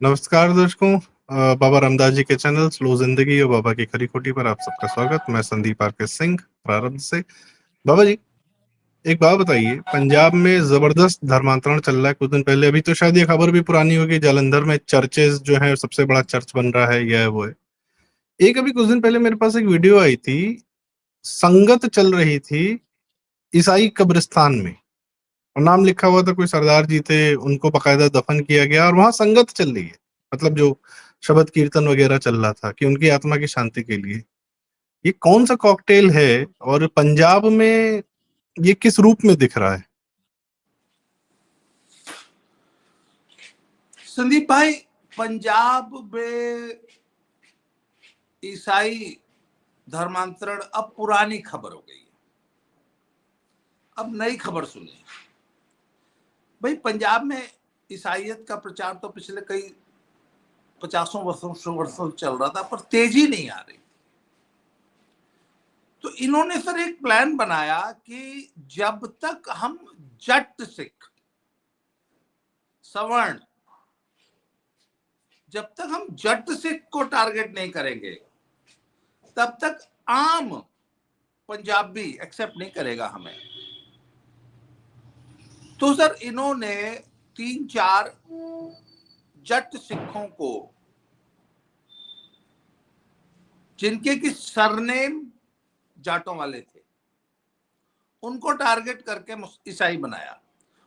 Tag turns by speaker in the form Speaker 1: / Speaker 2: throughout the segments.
Speaker 1: नमस्कार दर्शकों। बाबा रामदास जी के चैनल स्लो जिंदगी और बाबा की खरी खोटी पर आप सबका स्वागत। मैं संदीप आर के सिंह प्रारंभ से। बाबा जी, एक बात बताइए, पंजाब में जबरदस्त धर्मांतरण चल रहा है कुछ दिन पहले। अभी तो शायद ये खबर भी पुरानी होगी, जालंधर में चर्चेज जो है सबसे बड़ा चर्च बन रहा है, यह है वो है। एक अभी कुछ दिन पहले मेरे पास एक वीडियो आई थी, संगत चल रही थी ईसाई कब्रिस्तान में, और नाम लिखा हुआ था, कोई सरदार जी थे, उनको बकायदा दफन किया गया और वहां संगत चल रही है। मतलब जो शबद कीर्तन वगैरह चल रहा था कि उनकी आत्मा की शांति के लिए। ये कौन सा कॉकटेल है और पंजाब में ये किस रूप में दिख रहा है?
Speaker 2: संदीप भाई, पंजाब में ईसाई धर्मांतरण अब पुरानी खबर हो गई है। अब नई खबर सुनिए भाई। पंजाब में ईसाइयत का प्रचार तो पिछले कई 50 वर्षों चल रहा था, पर तेजी नहीं आ रही। तो इन्होंने सर एक प्लान बनाया कि जब तक हम जट सिख सवर्ण, जब तक हम जट सिख को टारगेट नहीं करेंगे तब तक आम पंजाबी एक्सेप्ट नहीं करेगा हमें। तो सर इन्होंने 3-4 जट सिखों को, जिनके की सरनेम जाटों वाले थे, उनको टारगेट करके ईसाई बनाया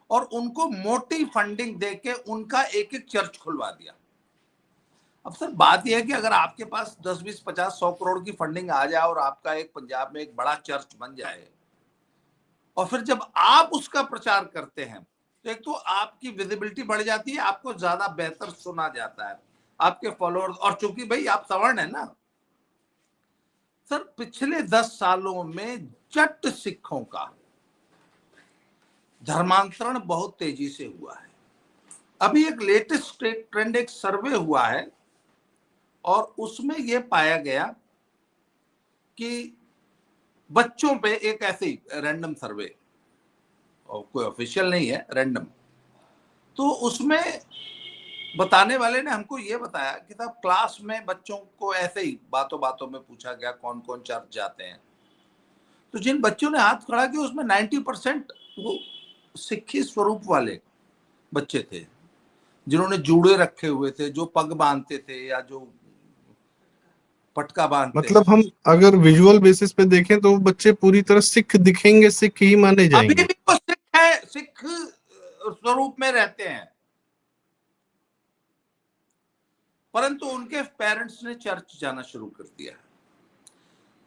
Speaker 2: और उनको मोटी फंडिंग देके उनका एक एक चर्च खुलवा दिया। अब सर बात यह है कि अगर आपके पास 10, 20, 50, 100 करोड़ की फंडिंग आ जाए और आपका एक पंजाब में एक बड़ा चर्च बन जाए, और फिर जब आप उसका प्रचार करते हैं तो एक तो आपकी विजिबिलिटी बढ़ जाती है, आपको ज्यादा बेहतर सुना जाता है, आपके फॉलोअर्स। और चूंकि भाई आप सवर्ण है ना सर, पिछले 10 सालों में जट सिखों का धर्मांतरण बहुत तेजी से हुआ है। अभी एक लेटेस्ट ट्रेंड, एक सर्वे हुआ है और उसमें यह पाया गया कि बच्चों पे, एक ऐसे ही रैंडम सर्वे, और कोई ऑफिशियल नहीं है, रैंडम, तो उसमें बताने वाले ने हमको ये बताया कि साहब क्लास में बच्चों को ऐसे ही बातों बातों में पूछा गया कौन कौन चर्च जाते हैं। तो जिन बच्चों ने हाथ खड़ा किया उसमें 90% वो सिक्खी स्वरूप वाले बच्चे थे, जिन्होंने जूड़े रखे हुए थे, जो पग बांधते थे या जो पटका बांधते
Speaker 1: मतलब
Speaker 2: हैं।
Speaker 1: हम अगर विजुअल बेसिस पे देखें तो बच्चे पूरी तरह सिख दिखेंगे, सिख ही माने
Speaker 2: अभी
Speaker 1: जाएंगे।
Speaker 2: भी वो सिख है, सिख स्वरूप में रहते हैं, परंतु उनके पेरेंट्स ने चर्च जाना शुरू कर दिया।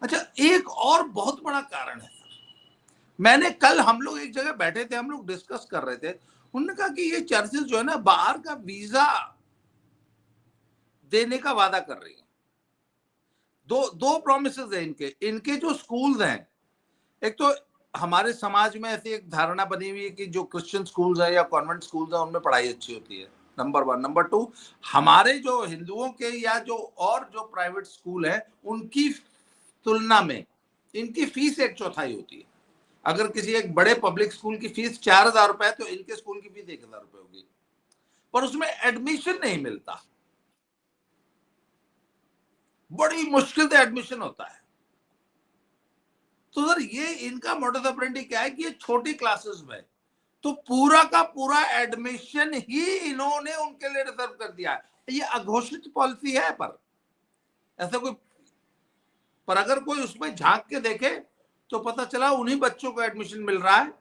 Speaker 2: अच्छा, एक और बहुत बड़ा कारण है सर। मैंने कल, हम लोग एक जगह बैठे थे, हम लोग डिस्कस कर रहे थे, उन्होंने कहा कि ये चर्चेस जो है ना, बाहर का वीजा देने का वादा कर रही है। दो प्रॉमिसेस है इनके। इनके जो स्कूल्स हैं, एक तो हमारे समाज में ऐसी एक धारणा बनी हुई है कि जो क्रिश्चियन स्कूल्स है या कॉन्वेंट स्कूल्स है उनमें पढ़ाई अच्छी होती है, नंबर 1। नंबर 2, हमारे जो हिंदुओं के या जो और जो प्राइवेट स्कूल है उनकी तुलना में इनकी फीस 1/4 होती है। अगर किसी एक बड़े पब्लिक स्कूल की फीस 4,000 रुपए है तो इनके स्कूल की फीस 1,000 रुपए होगी, पर उसमें एडमिशन नहीं मिलता, बड़ी मुश्किल से एडमिशन होता है। तो सर ये इनका मोडस ऑपरेंडी क्या है कि ये छोटी क्लासेस में तो पूरा का पूरा एडमिशन ही इन्होंने उनके लिए रिजर्व कर दिया है। ये अघोषित पॉलिसी है, पर ऐसा कोई, पर अगर कोई उसमें झांक के देखे तो पता चला उन्हीं बच्चों को एडमिशन मिल रहा है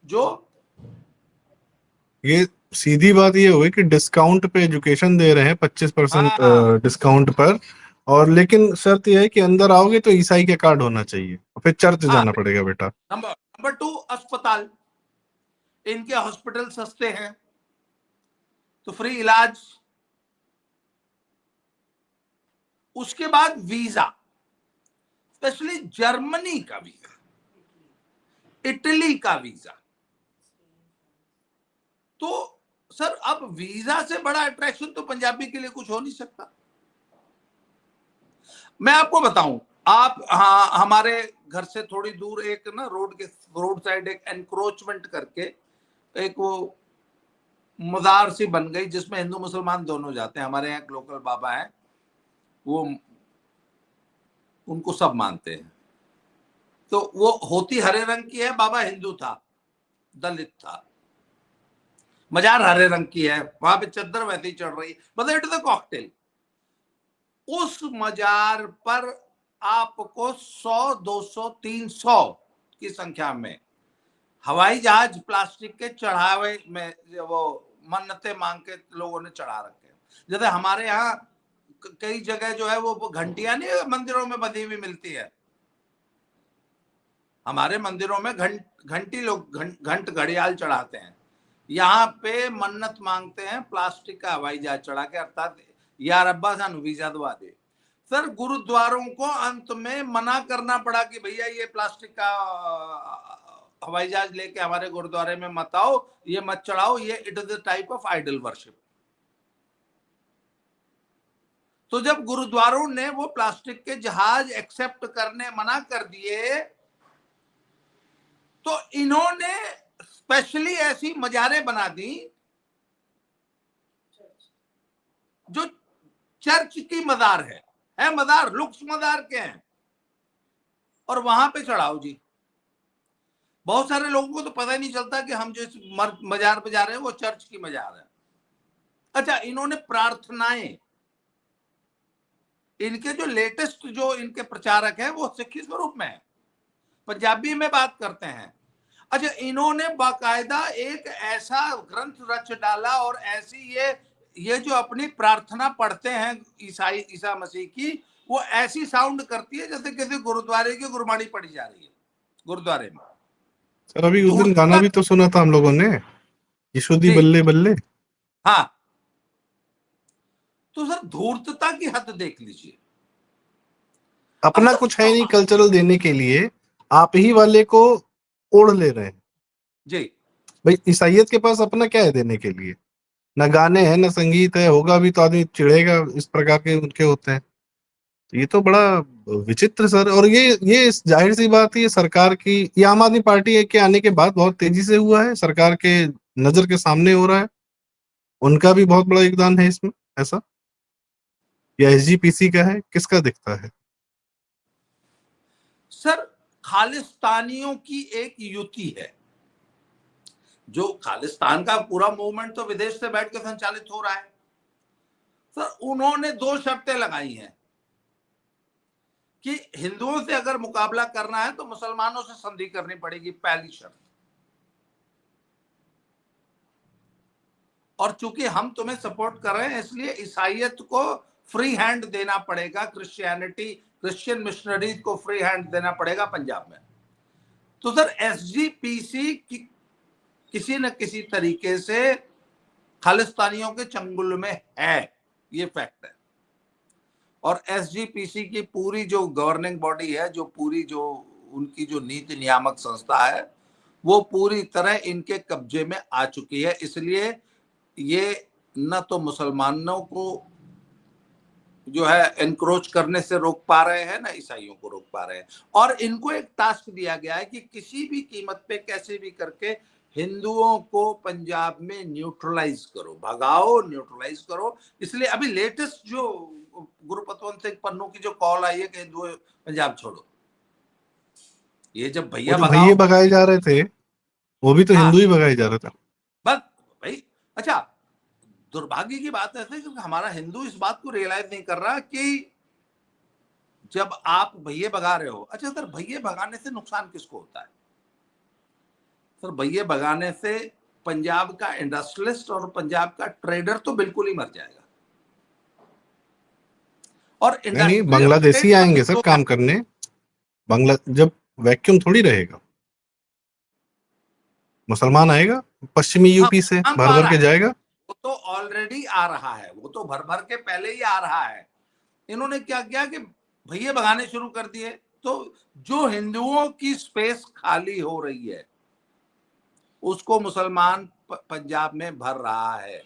Speaker 2: जो,
Speaker 1: ये सीधी बात ये हुई कि डिस्काउंट पे एजुकेशन दे रहे हैं, 25%
Speaker 2: हाँ,
Speaker 1: डिस्काउंट पर। और लेकिन शर्त यह है कि अंदर आओगे तो ईसाई के कार्ड होना चाहिए और फिर चर्च
Speaker 2: हाँ।
Speaker 1: जाना पड़ेगा बेटा।
Speaker 2: नंबर 2, अस्पताल, इनके हॉस्पिटल सस्ते हैं तो फ्री इलाज। उसके बाद वीजा, स्पेशली जर्मनी का वीजा, इटली का वीजा। तो सर अब वीजा से बड़ा अट्रैक्शन तो पंजाबी के लिए कुछ हो नहीं सकता। मैं आपको बताऊं, आप, हाँ, हमारे घर से थोड़ी दूर एक ना रोड साइड एक एनक्रोचमेंट करके एक वो मजार सी बन गई जिसमें हिंदू मुसलमान दोनों जाते हैं। हमारे यहाँ एक लोकल बाबा है, वो उनको सब मानते हैं। तो वो होती हरे रंग की है, बाबा हिंदू था, दलित था। मजार हरे रंग की है, वहां पे चद्दर वैसे ही चढ़ रही है, मतलब इट इज अ कॉकटेल। उस मजार पर आपको 100, 200, 300 की संख्या में हवाई जहाज प्लास्टिक के चढ़ावे में वो मन्नतें मांग के लोगों ने चढ़ा रखे हैं। जैसे हमारे यहाँ कई जगह जो है वो घंटियां नहीं मंदिरों में बंधी हुई मिलती है। हमारे मंदिरों में घंटी लोग घंट घड़ियाल चढ़ाते हैं। यहाँ पे मन्नत मांगते हैं प्लास्टिक का हवाई जहाज चढ़ा के, अर्थात यार अब्बा सानू वीजा दवा दे। सर गुरुद्वारों को अंत में मना करना पड़ा कि भैया ये प्लास्टिक का हवाई जहाज लेके हमारे गुरुद्वारे में मत आओ, ये मत चढ़ाओ, ये it is a type of idol worship. तो जब गुरुद्वारों ने वो प्लास्टिक के जहाज एक्सेप्ट करने मना कर दिए, तो इन्होंने स्पेशली ऐसी मजारें बना दी जो चर्च की मजार है मजार लुक्स मजार के हैं, और वहां पे चढ़ाओ जी। बहुत सारे लोगों को तो पता ही नहीं चलता कि हम जो इस मजार पे जा रहे हैं वो चर्च की मजार है। अच्छा, इन्होंने प्रार्थनाएं, इनके जो लेटेस्ट जो इनके प्रचारक हैं वो सिखी स्वरूप में है, पंजाबी में बात करते हैं। अच्छा, इन्होंने बाकायदा एक ऐसा ग्रंथ रच डाला और ऐसी ये जो अपनी प्रार्थना पढ़ते हैं ईसा मसीह की, वो ऐसी साउंड करती है जैसे किसी गुरुद्वारे की गुरबाणी पढ़ी जा रही है गुरुद्वारे में।
Speaker 1: सर अभी उस दिन गाना भी तो सुना था हम लोगों ने, यीशु दी बल्ले बल्ले।
Speaker 2: हाँ, तो सर धूर्तता की हद देख लीजिए।
Speaker 1: अपना कुछ है नहीं कल्चरल देने के लिए, आप ही वाले को ओढ़ ले रहे हैं
Speaker 2: जी।
Speaker 1: भाई। ईसाइयत के पास अपना क्या है देने के लिए? ना गाने हैं ना संगीत है, होगा भी तो आदमी चिढ़ेगा, इस प्रकार के उनके होते हैं। ये तो बड़ा विचित्र सर। और ये जाहिर सी बात है, ये सरकार की, ये आम आदमी पार्टी के आने के बाद बहुत तेजी से हुआ है, सरकार के नजर के सामने हो रहा है। उनका भी बहुत बड़ा योगदान है इसमें ऐसा, या एसजीपीसी का है, किसका दिखता है?
Speaker 2: सर खालिस्तानियों की एक युति है, जो खालिस्तान का पूरा मूवमेंट तो विदेश से बैठ के संचालित हो रहा है। सर उन्होंने 2 शर्तें लगाई हैं कि हिंदुओं से अगर मुकाबला करना है तो मुसलमानों से संधि करनी पड़ेगी, पहली शर्त। और चूंकि हम तुम्हें सपोर्ट कर रहे हैं इसलिए ईसाइयत को फ्री हैंड देना पड़ेगा, क्रिश्चियन मिशनरीज को फ्री हैंड देना पड़ेगा पंजाब में। तो सर एसजीपीसी किसी न किसी तरीके से खालिस्तानियों के चंगुल में है, ये फैक्ट है। और एसजीपीसी की पूरी जो गवर्निंग बॉडी है, जो पूरी जो उनकी जो नीति नियामक संस्था है, वो पूरी तरह इनके कब्जे में आ चुकी है। इसलिए ये न तो मुसलमानों को जो है एनक्रोच करने से रोक पा रहे हैं, ना ईसाइयों को रोक पा रहे हैं। और इनको एक टास्क दिया गया है कि किसी भी कीमत पे कैसे भी करके हिंदुओं को पंजाब में न्यूट्रलाइज करो, भगाओ, न्यूट्रलाइज करो। इसलिए अभी लेटेस्ट जो गुरुपतवंत सिंह पन्नू की जो कॉल आई है कि हिंदू पंजाब छोड़ो, ये जब भैया
Speaker 1: भैया भगाए जा रहे थे, वो भी तो हिंदू ही भगाए जा रहा था
Speaker 2: बस भाई। अच्छा, दुर्भाग्य की बात है कि हमारा हिंदू इस बात को रियलाइज नहीं कर रहा कि जब आप भैये भगा रहे हो, अच्छा सर भैये भगाने से नुकसान किसको होता है? सर भैये भगाने से पंजाब का इंडस्ट्रियलिस्ट और पंजाब का ट्रेडर तो बिल्कुल ही मर जाएगा। और
Speaker 1: नहीं, बांग्लादेशी आएंगे सर काम करने। बांग्ला जब वैक्यूम थोड़ी रहेगा, मुसलमान आएगा पश्चिमी यूपी से भर भर के जाएगा।
Speaker 2: वो तो ऑलरेडी आ रहा है, वो तो भर भर के पहले ही आ रहा है। इन्होंने क्या किया कि भैये भगाने शुरू कर दिए, तो जो हिंदुओं की स्पेस खाली हो रही है उसको मुसलमान पंजाब में भर रहा है।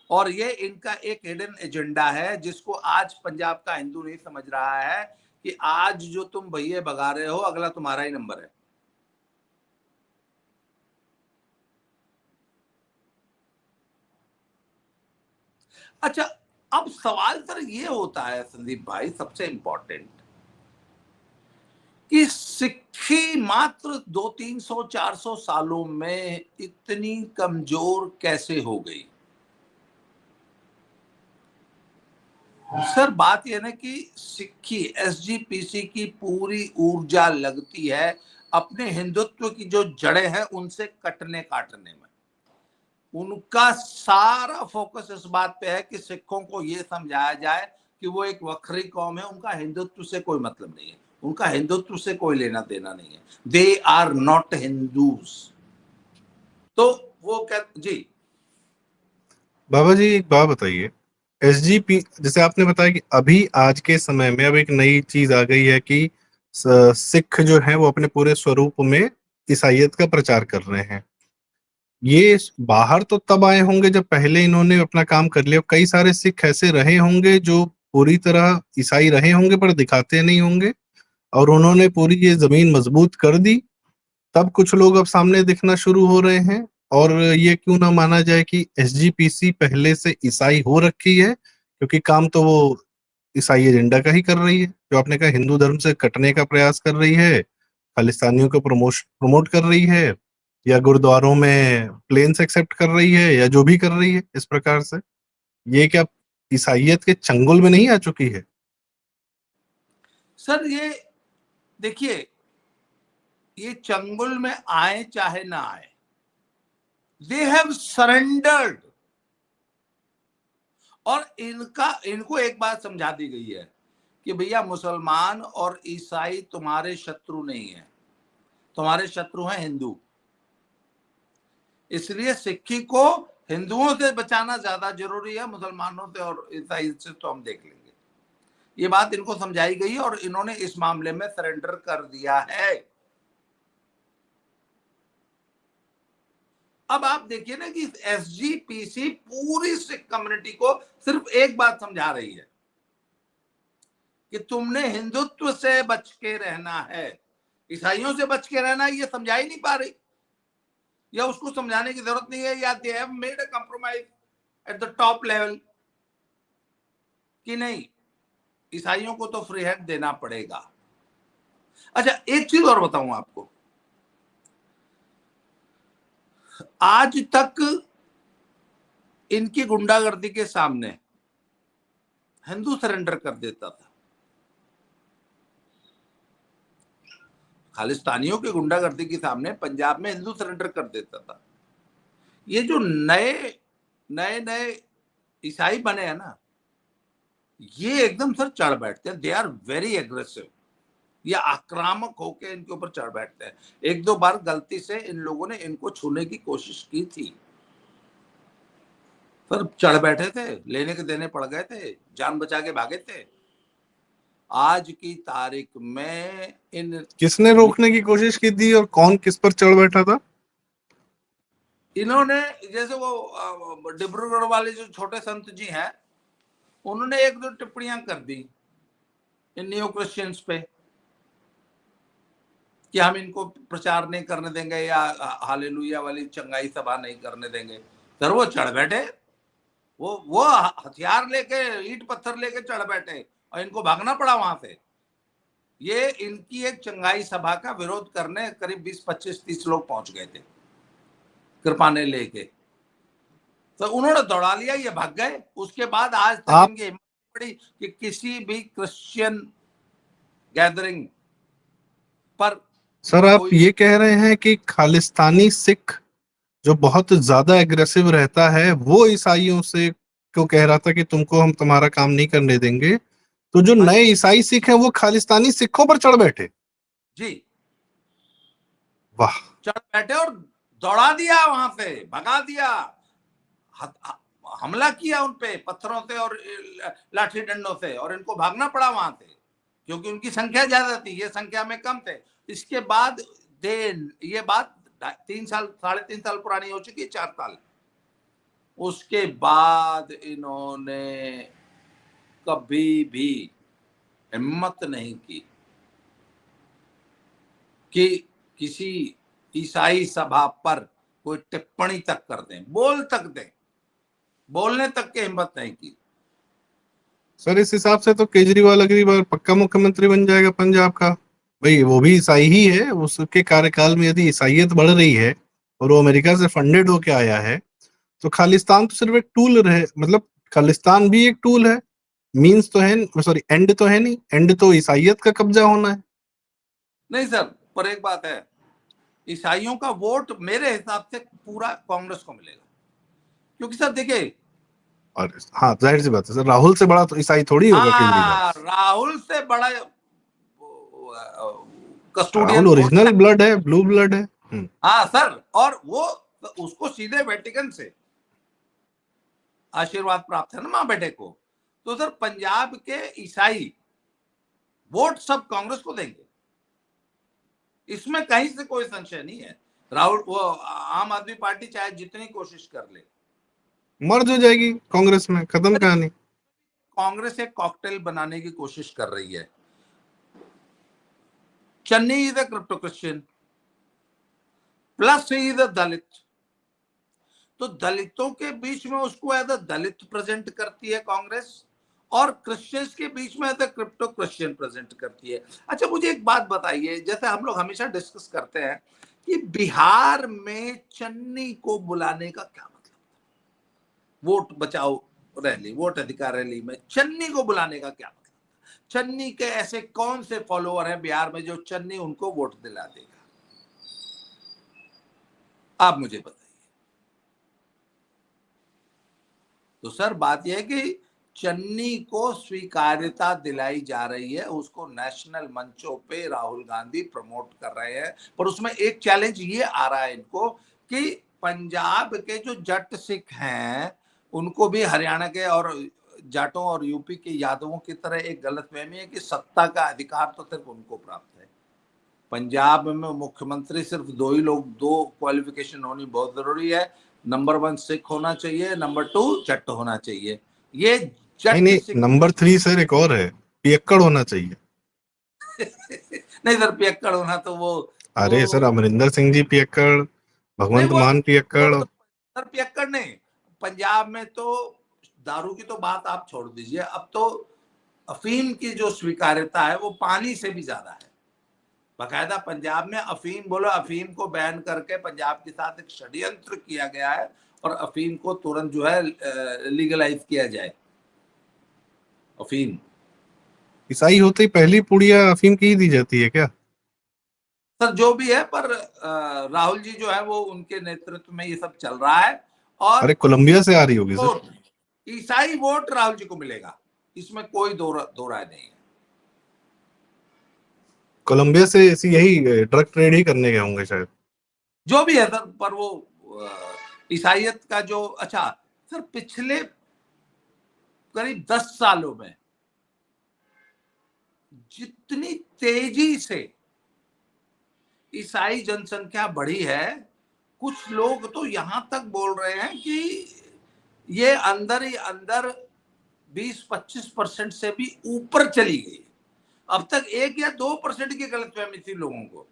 Speaker 2: और ये इनका एक हिडन एजेंडा है जिसको आज पंजाब का हिंदू नहीं समझ रहा है कि आज जो तुम भैये भगा रहे हो अगला तुम्हारा ही नंबर है। अच्छा, अब सवाल सर ये होता है संदीप भाई, सबसे इंपॉर्टेंट, कि सिक्खी मात्र 200-300-400 सालों में इतनी कमजोर कैसे हो गई? सर बात यह ना कि सिक्खी एसजीपीसी की पूरी ऊर्जा लगती है अपने हिंदुत्व की जो जड़ें हैं उनसे कटने काटने में। उनका सारा फोकस इस बात पे है कि सिखों को यह समझाया जाए कि वो एक वखरी कौम है, उनका हिंदुत्व से कोई मतलब नहीं है, उनका हिंदुत्व से कोई लेना देना नहीं है, दे आर नॉट हिंदूज। तो वो क्या जी।
Speaker 1: बाबा जी एक बात बताइए, एसजीपी जैसे आपने बताया कि अभी आज के समय में अब एक नई चीज आ गई है कि सिख जो है वो अपने पूरे स्वरूप में ईसाइयत का प्रचार कर रहे हैं। ये बाहर तो तब आए होंगे जब पहले इन्होंने अपना काम कर लिया। कई सारे सिख ऐसे रहे होंगे जो पूरी तरह ईसाई रहे होंगे पर दिखाते नहीं होंगे, और उन्होंने पूरी ये जमीन मजबूत कर दी। तब कुछ लोग अब सामने दिखना शुरू हो रहे हैं। और ये क्यों ना माना जाए कि एसजीपीसी पहले से ईसाई हो रखी है, क्योंकि काम तो वो ईसाई एजेंडा का ही कर रही है। जो आपने कहा हिंदू धर्म से कटने का प्रयास कर रही है, खालिस्तानियों को प्रमोट कर रही है, या गुरुद्वारों में प्लेन्स एक्सेप्ट कर रही है, या जो भी कर रही है इस प्रकार से, ये क्या ईसाइयत के चंगुल में नहीं आ चुकी है?
Speaker 2: सर ये देखिए, ये चंगुल में आए चाहे ना आए, दे हैव सरेंडर्ड। और इनको एक बात समझा दी गई है कि भैया मुसलमान और ईसाई तुम्हारे शत्रु नहीं है, तुम्हारे शत्रु हैं हिंदू। इसलिए सिक्खी को हिंदुओं से बचाना ज्यादा जरूरी है, मुसलमानों से और ईसाई से तो हम देख लेंगे। ये बात इनको समझाई गई और इन्होंने इस मामले में सरेंडर कर दिया है। अब आप देखिए ना कि एसजीपीसी पूरी सिख कम्युनिटी को सिर्फ एक बात समझा रही है कि तुमने हिंदुत्व से बच के रहना है, ईसाइयों से बच के रहना है, ये समझा ही नहीं पा रही, या उसको समझाने की जरूरत नहीं है, या they have made a compromise at the top level कि नहीं ईसाइयों को तो फ्री हैंड देना पड़ेगा। अच्छा एक चीज और बताऊं आपको, आज तक इनकी गुंडागर्दी के सामने हिंदू सरेंडर कर देता था। खालिस्तानियों की गुंडागर्दी के सामने पंजाब में हिंदू सरेंडर कर देता था। ये जो नए नए नए ईसाई बने हैं ना, ये एकदम सर चढ़ बैठते हैं, दे आर वेरी एग्रेसिव। ये आक्रामक होकर इनके ऊपर चढ़ बैठते हैं। एक दो बार गलती से इन लोगों ने इनको छूने की कोशिश की थी, पर चढ़ बैठे थे, लेने के देने पड़ गए थे, जान बचा के भागे थे। आज की तारीख में इन
Speaker 1: किसने रोकने की कोशिश की थी और कौन किस पर चढ़ बैठा था?
Speaker 2: इन्होंने, जैसे वो डिब्रूगढ़ वाले जो छोटे संत जी हैं, उन्होंने एक दो टिप्पणियां कर दी इन न्यू क्रिश्चियंस पे कि हम इनको प्रचार नहीं करने देंगे या हालेलुया वाली चंगाई सभा नहीं करने देंगे। सर वो चढ़ बैठे, वो हथियार लेके, ईंट पत्थर लेके चढ़ बैठे और इनको भागना पड़ा वहां से। ये इनकी एक चंगाई सभा का विरोध करने करीब 20-25-30 लोग पहुंच गए थे कृपाने लेके, तो उन्होंने दौड़ा लिया, ये भाग गए। उसके बाद आज तक
Speaker 1: आप
Speaker 2: इनकी हिम्मत पड़ी कि किसी भी क्रिश्चियन गैदरिंग पर
Speaker 1: सर आप
Speaker 2: कोई
Speaker 1: ये कह रहे हैं कि खालिस्तानी सिख जो बहुत ज्यादा एग्रेसिव रहता है वो ईसाइयों से क्यों कह रहा था कि तुमको हम तुम्हारा काम नहीं करने देंगे, तो जो
Speaker 2: हाँ
Speaker 1: नए
Speaker 2: जी
Speaker 1: ईसाई सिख हैं वो खालिस्तानी सिखों पर चढ़ बैठे?
Speaker 2: जी,
Speaker 1: वाह।
Speaker 2: चढ़ बैठे और दौड़ा दिया, वहां से भगा दिया, हमला किया उन पे पत्थरों से और लाठी डंडों से, और इनको भागना पड़ा वहां से क्योंकि उनकी संख्या ज्यादा थी, ये संख्या में कम थे। इसके बाद दे, ये बात 3 साल 3.5 साल पुरानी हो चुकी है, 4 साल। उसके बाद इन्होंने कभी भी हिम्मत नहीं की कि किसी ईसाई सभा पर कोई टिप्पणी तक कर दें, बोल तक दें। बोलने तक की हिम्मत नहीं की।
Speaker 1: सर इस हिसाब से तो केजरीवाल अगली बार पक्का मुख्यमंत्री बन जाएगा पंजाब का। भाई वो भी ईसाई ही है, उसके कार्यकाल में यदि ईसाइयत बढ़ रही है और वो अमेरिका से फंडेड होके आया है, तो खालिस्तान तो सिर्फ एक टूल रहे, मतलब खालिस्तान भी एक टूल है, मींस तो है, सॉरी एंड तो है नहीं, एंड तो ईसाइयत का कब्जा होना है।
Speaker 2: नहीं सर, पर एक बात है, ईसाइयों का वोट मेरे हिसाब से पूरा कांग्रेस को मिलेगा, क्योंकि सर देखिए,
Speaker 1: और हाँ जाहिर सी बात है सर, राहुल से बड़ा तो ईसाई थोड़ी होगा केजरीवाल।
Speaker 2: हाँ राहुल से बड़ा
Speaker 1: राहुल
Speaker 2: कस्टोडियन वोट
Speaker 1: ओरिजिनल
Speaker 2: है।
Speaker 1: ब्लड है, ब्लू ब्लड है।
Speaker 2: हाँ सर, और वो उसको सीधे वेटिकन से आशीर्वाद प्राप्त है ना माँ बेटे को। तो सर पंजाब के ईसाई वोट सब कांग्रेस को देंगे, इसमें कहीं से कोई संशय नहीं है। राहुल वो आम आदमी पार्टी चाहे जितनी कोशिश कर ले,
Speaker 1: मर्ज हो जाएगी कांग्रेस में, खत्म कहानी।
Speaker 2: कांग्रेस एक कॉकटेल बनाने की कोशिश कर रही है। Channi is a crypto Christian plus he is a Dalit, तो दलितों के बीच में उसको एज अ दलित प्रेजेंट करती है कांग्रेस, और क्रिश्चियंस के बीच में as a crypto Christian present करती है। अच्छा मुझे एक बात बताइए, जैसे हम लोग हमेशा डिस्कस करते हैं कि बिहार में चन्नी को बुलाने का क्या मतलब, वोट बचाओ रैली, वोट अधिकार रैली में चन्नी को बुलाने का क्या मतलब, चन्नी के ऐसे कौन से फॉलोअर हैं बिहार में जो चन्नी उनको वोट दिला देगा, आप मुझे बताइए। तो सर बात यह है कि चन्नी को स्वीकार्यता दिलाई जा रही है, उसको नेशनल मंचों पे राहुल गांधी प्रमोट कर रहे हैं, पर उसमें एक चैलेंज ये आ रहा है इनको कि पंजाब के जो जट सिख हैं उनको भी हरियाणा के और जाटों और यूपी के यादवों की तरह एक गलतफहमी है कि सत्ता का अधिकार तो सिर्फ उनको प्राप्त है। पंजाब में मुख्यमंत्री सिर्फ दो ही लोग, दो क्वालिफिकेशन होनी बहुत जरूरी है, नंबर 1 सिख होना चाहिए, नंबर 2 जट होना चाहिए। ये
Speaker 1: नहीं
Speaker 2: जट
Speaker 1: नहीं,
Speaker 2: सिख
Speaker 1: नंबर 3 सर एक और है, पियक्कड़ होना चाहिए।
Speaker 2: नहीं सर, पियक्कड़ होना तो
Speaker 1: अरे सर,
Speaker 2: वो
Speaker 1: अमरिंदर सिंह जी पियक्कड़,
Speaker 2: नहीं,
Speaker 1: भगवंत
Speaker 2: वो
Speaker 1: मान पियक्कड़।
Speaker 2: तो सर पियक्कड़ नहीं, पंजाब में तो दारू की तो बात आप छोड़ दीजिए, अब तो अफीम की जो स्वीकार्यता है वो पानी से भी ज्यादा है। बाकायदा पंजाब में अफीम बोलो, अफीम को बैन करके पंजाब के साथ एक षड्यंत्र किया गया है और अफीम को तुरंत जो है लीगलाइज किया जाए। अफीम
Speaker 1: ईसाई होते ही पहली पुड़िया अफीम की ही दी जाती है क्या?
Speaker 2: सर जो भी है, पर राहुल जी जो है वो उनके नेतृत्व में ये सब चल रहा है, और
Speaker 1: अरे कोलंबिया से आ रही होगी सर।
Speaker 2: वोट, ईसाई वोट राहुल जी को मिलेगा, इसमें कोई दो राय नहीं है।
Speaker 1: कोलंबिया से ऐसी यही ड्रग ट्रेड ही करने गए होंगे शायद।
Speaker 2: जो भी है सर, पर वो ईसाइयत का जो, अच्छा सर पिछले करीब 10 सालों में जितनी तेजी से ईसाई जनसंख्या बढ़ी है, कुछ लोग तो यहां तक बोल रहे हैं कि ये अंदर ही अंदर 20-25% से भी ऊपर चली गई। अब तक 1 या 2% की गलतफहमी थी लोगों को,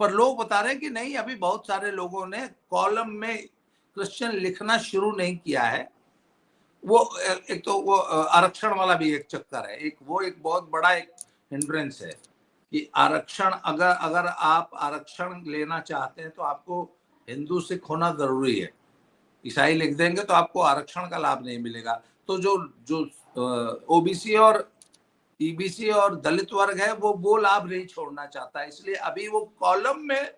Speaker 2: पर लोग बता रहे हैं कि नहीं, अभी बहुत सारे लोगों ने कॉलम में क्रिश्चियन लिखना शुरू नहीं किया है। वो एक तो वो आरक्षण वाला भी एक चक्कर है, एक वो एक बहुत बड़ा एक हिंड्रेंस है कि आरक्षण, अगर अगर आप आरक्षण लेना चाहते हैं तो आपको हिंदू सिख होना जरूरी है। ईसाई लिख देंगे तो आपको आरक्षण का लाभ नहीं मिलेगा। तो जो जो ओबीसी और ईबीसी और दलित वर्ग है वो लाभ नहीं छोड़ना चाहता, इसलिए अभी वो कॉलम में,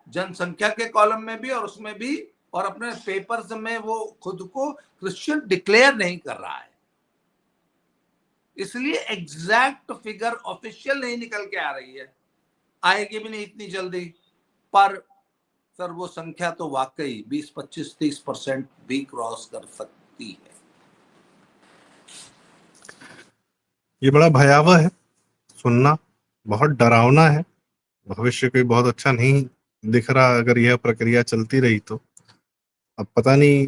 Speaker 2: जनसंख्या के कॉलम में भी और उसमें भी, और अपने पेपर्स में वो खुद को क्रिश्चियन डिक्लेयर नहीं कर रहा है, इसलिए एग्जैक्ट फिगर ऑफिशियल नहीं निकल के आ रही है, आएगी भी नहीं इतनी जल्दी, पर सर वो संख्या तो वाकई 20-25-30% भी क्रॉस कर सकती है।
Speaker 1: ये बड़ा भयावह है सुनना, बहुत डरावना है, भविष्य कोई बहुत अच्छा नहीं दिख रहा अगर यह प्रक्रिया चलती रही तो। अब पता नहीं,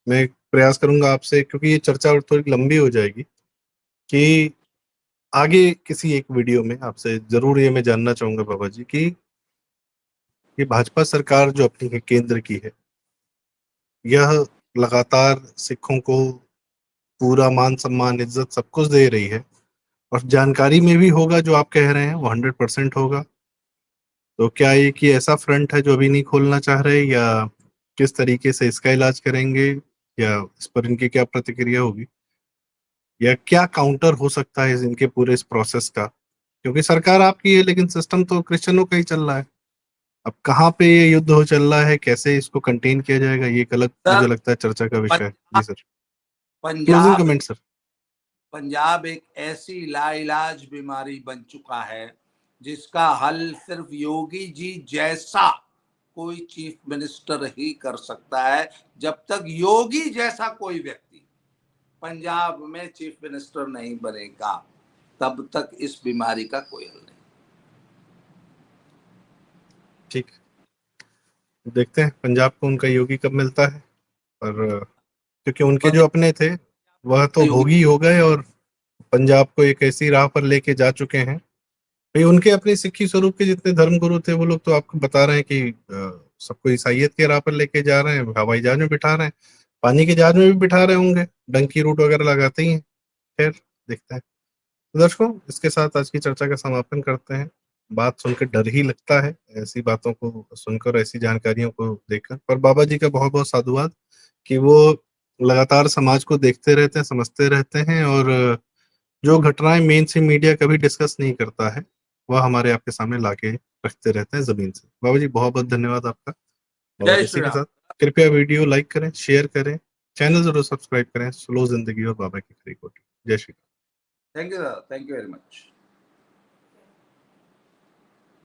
Speaker 1: मैं प्रयास करूंगा आपसे, क्योंकि ये चर्चा थोड़ी लंबी हो जाएगी, कि आगे किसी एक वीडियो में आपसे जरूर ये मैं जानना चाहूंगा बाबा जी कि ये भाजपा सरकार जो अपनी केंद्र की है, यह लगातार सिखों को पूरा मान सम्मान इज्जत सब कुछ दे रही है, और जानकारी में भी होगा जो आप कह रहे हैं वो 100% होगा, तो क्या ये कि ऐसा फ्रंट है जो अभी नहीं खोलना चाह रहे, या किस तरीके से इसका इलाज करेंगे, या इस पर इनकी क्या प्रतिक्रिया होगी, या क्या काउंटर हो सकता है इनके पूरे इस प्रोसेस का? क्योंकि सरकार आपकी है लेकिन सिस्टम तो क्रिश्चियनों का ही चल रहा है। अब कहाँ पे ये युद्ध हो चल रहा है, कैसे इसको कंटेन किया जाएगा, ये एक अलग मुझे
Speaker 2: सर,
Speaker 1: लगता है चर्चा का विषय है। जी sir, closing
Speaker 2: Punjab
Speaker 1: comment sir.
Speaker 2: Punjab एक ऐसी लाइलाज बीमारी बन चुका है जिसका हल सिर्फ योगी जी जैसा कोई चीफ मिनिस्टर ही कर सकता है। जब तक योगी जैसा कोई व्यक्ति पंजाब में चीफ मिनिस्टर नहीं बनेगा, तब तक इस बीमारी का कोई हल नहीं।
Speaker 1: ठीक, देखते हैं पंजाब को उनका योगी कब मिलता है, और क्योंकि उनके जो अपने थे वह तो
Speaker 2: योगी
Speaker 1: भोगी हो गए, और पंजाब को एक ऐसी राह पर लेके जा चुके हैं। भाई उनके अपने सिक्खी स्वरूप के जितने धर्म गुरु थे वो लोग तो आपको बता रहे हैं कि सबको ईसाइयत के राह पर लेके जा रहे हैं, हवाई जहाज में बिठा रहे हैं, पानी के जहाज में भी बिठा रहे होंगे, डंकी रूट वगैरह लगाते ही हैं। खैर, देखते हैं। तो दर्शकों, इसके साथ आज की चर्चा का समापन करते हैं। बात सुनकर डर ही लगता है ऐसी बातों को सुनकर, ऐसी जानकारियों को देखकर, पर बाबा जी का बहुत बहुत साधुवाद कि वो लगातार समाज को देखते रहते हैं, समझते रहते हैं, और जो घटनाएं मेन स्ट्रीम मीडिया कभी डिस्कस नहीं करता है वह हमारे आपके सामने लाके रखते रहते हैं जमीन से। बाबा जी बहुत बहुत धन्यवाद आपका। और
Speaker 2: जय
Speaker 1: इसी
Speaker 2: श्री
Speaker 1: के
Speaker 2: राम।
Speaker 1: साथ कृपया वीडियो लाइक करें, शेयर करें, चैनल जरूर सब्सक्राइब करें। स्लो जिंदगी और बाबा की खरी खोटी। जय Shri Ram.
Speaker 2: Thank you very much.